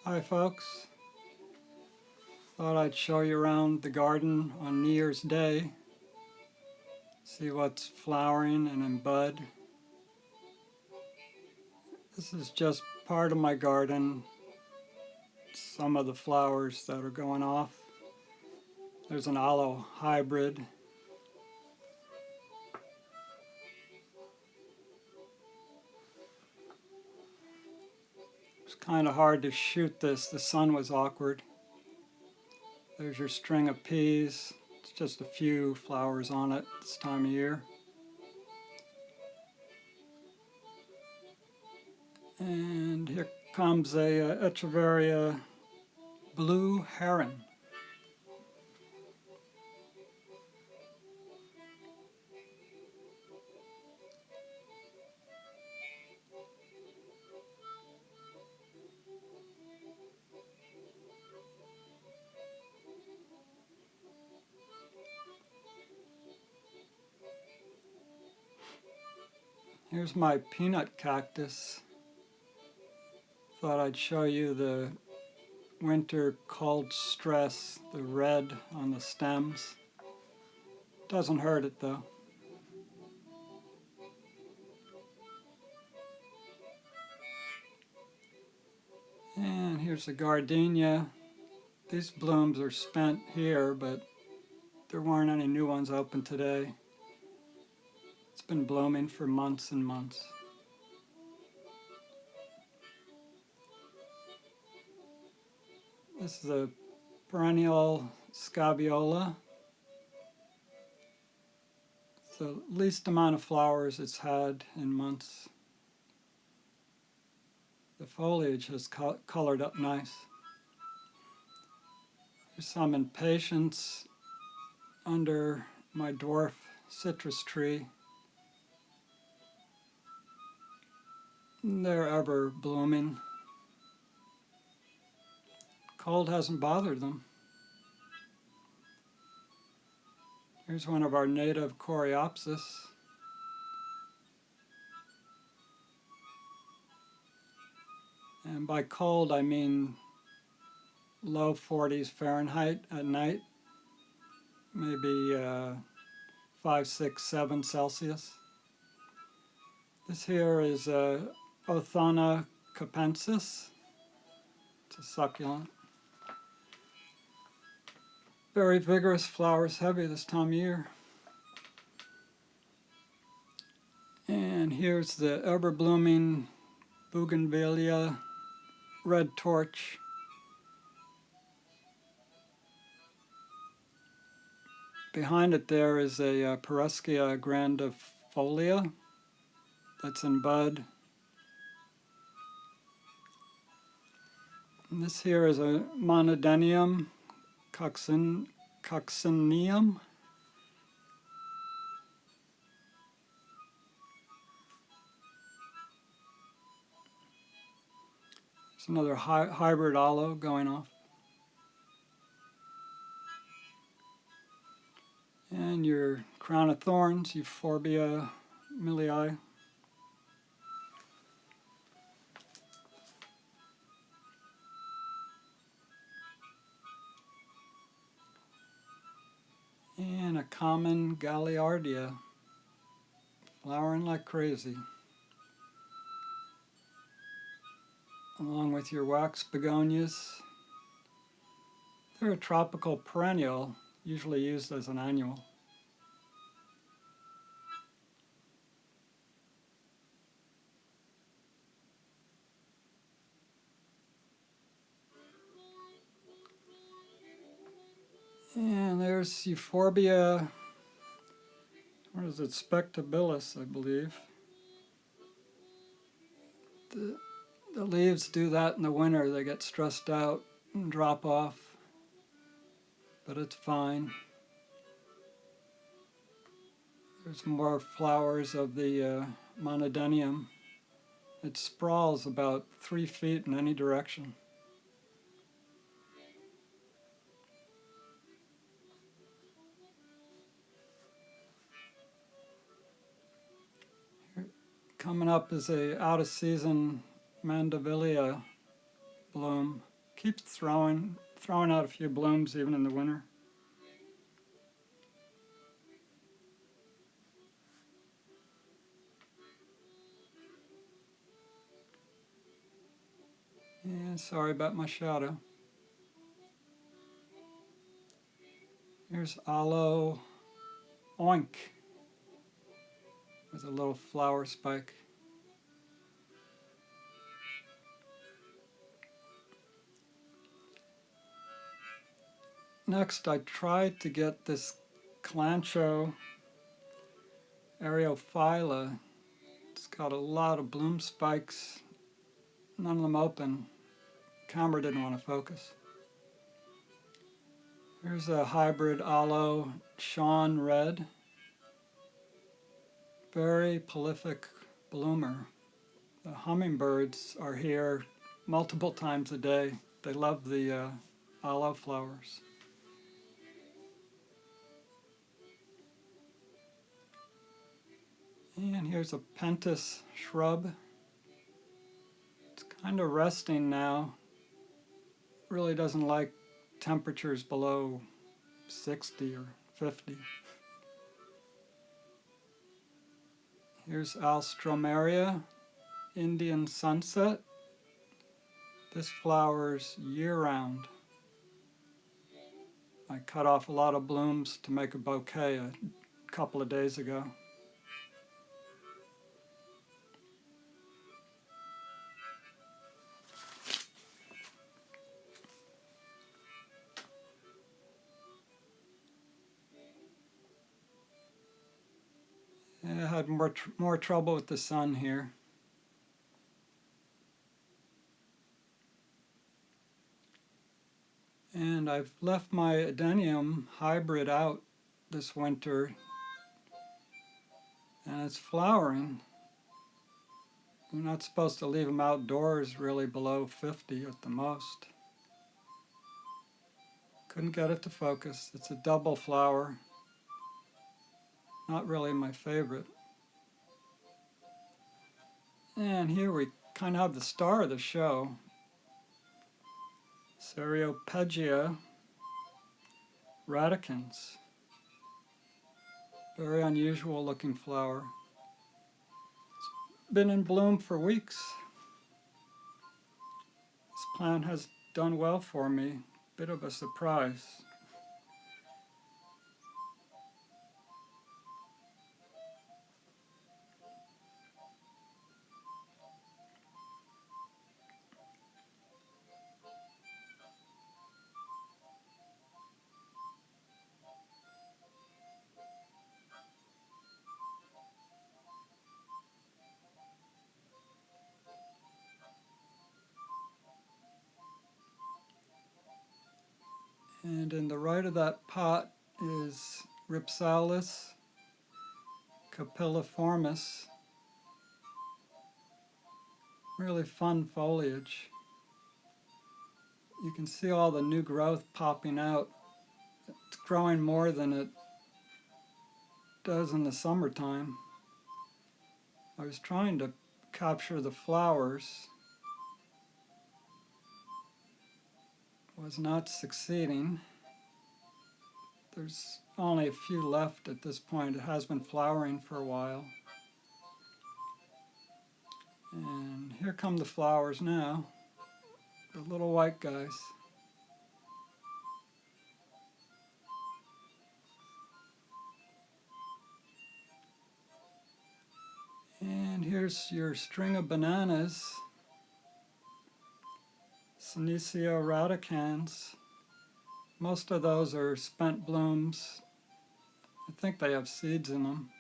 Hi folks, thought I'd show you around the garden on New Year's Day, see what's flowering and in bud. This is just part of my garden, some of the flowers that are going off. There's an aloe hybrid. It's kind of hard to shoot this, the sun was awkward. There's your string of peas. It's just a few flowers on it this time of year. And here comes a Echeveria blue heron. Here's my peanut cactus. Thought I'd show you the winter cold stress, the red on the stems. Doesn't hurt it though. And here's the gardenia. These blooms are spent here, but there weren't any new ones open today. It's been blooming for months and months. This is a Perennial Scabiola. It's the least amount of flowers it's had in months. The foliage has colored up nice. There's some impatiens under my dwarf citrus tree. They're ever blooming. Cold hasn't bothered them. Here's one of our native Coreopsis. And by cold, I mean low 40s Fahrenheit at night, maybe 5, 6, 7 Celsius. This here is Othona capensis. It's a succulent. Very vigorous, flowers heavy this time of year. And here's the ever-blooming Bougainvillea red torch. Behind it there is a Perennial grandifolia that's in bud. And this here is a Monodenium coccineum. There's another hybrid aloe going off. And your crown of thorns, Euphorbia millii. And a common Galliardia, flowering like crazy. Along with your wax begonias. They're a tropical perennial, usually used as an annual. And there's Euphorbia, what is it, spectabilis, I believe. The leaves do that in the winter. They get stressed out and drop off, but it's fine. There's more flowers of the monodenium. It sprawls about 3 feet in any direction. Coming up is a out-of-season Mandevilla bloom. keeps throwing out a few blooms even in the winter. Yeah, sorry about my shadow. Here's aloe oink with a little flower spike. Next, I tried to get this Calancho Areophylla. It's got a lot of bloom spikes, none of them open. Camera didn't want to focus. Here's a hybrid aloe Sean Red. Very prolific bloomer. The hummingbirds are here multiple times a day. They love the aloe flowers. And here's a pentas shrub. It's kind of resting now. Really doesn't like temperatures below 60 or 50. Here's Stromeria, Indian sunset. This flowers year-round. I cut off a lot of blooms to make a bouquet a couple of days ago. I had more trouble with the sun here. And I've left my adenium hybrid out this winter, and it's flowering. You're not supposed to leave them outdoors really below 50 at the most. Couldn't get it to focus. It's a double flower. Not really my favorite. And here we kind of have the star of the show. Stereopagia Ratikins. Very unusual looking flower. It's been in bloom for weeks. This plant has done well for me. Bit of a surprise. And in the right of that pot is Ripsalis capilliformis. Really fun foliage. You can see all the new growth popping out. It's growing more than it does in the summertime. I was trying to capture the flowers. Was not succeeding. There's only a few left at this point. It has been flowering for a while. And here come the flowers now, the little white guys. And here's your string of bananas, Senecio radicans. Most of those are spent blooms. I think they have seeds in them.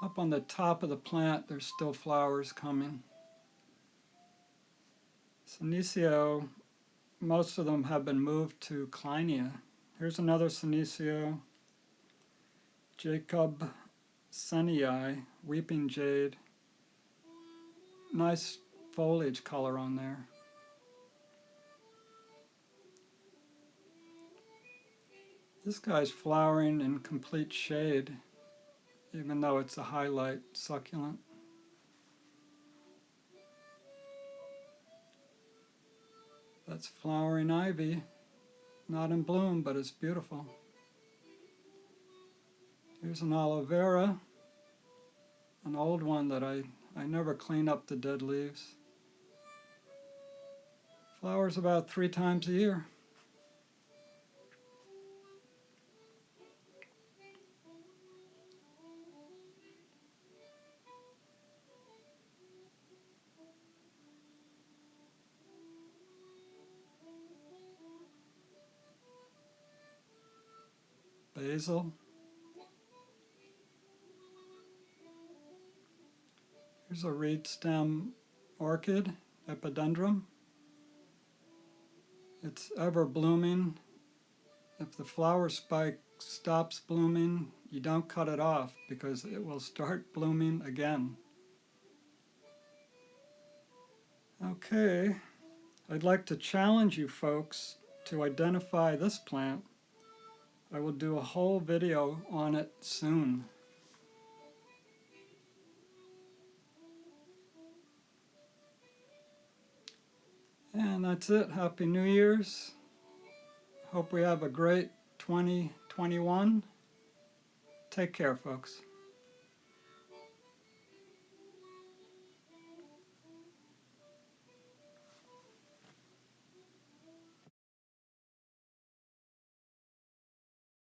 Up on the top of the plant, there's still flowers coming. Senecio, most of them have been moved to Kleinia. Here's another Senecio, Jacob Senii, weeping jade. Nice foliage color on there. This guy's flowering in complete shade, even though it's a highlight succulent. But That's flowering ivy. Not in bloom, but it's beautiful. Here's an aloe vera, an old one that I never clean up the dead leaves. Flowers about 3 times a year. Basil. Here's a reed stem orchid, epidendrum. It's ever blooming. If the flower spike stops blooming, you don't cut it off because it will start blooming again. Okay, I'd like to challenge you folks to identify this plant. I will do a whole video on it soon. And that's it. Happy New Year's. Hope we have a great 2021. Take care, folks.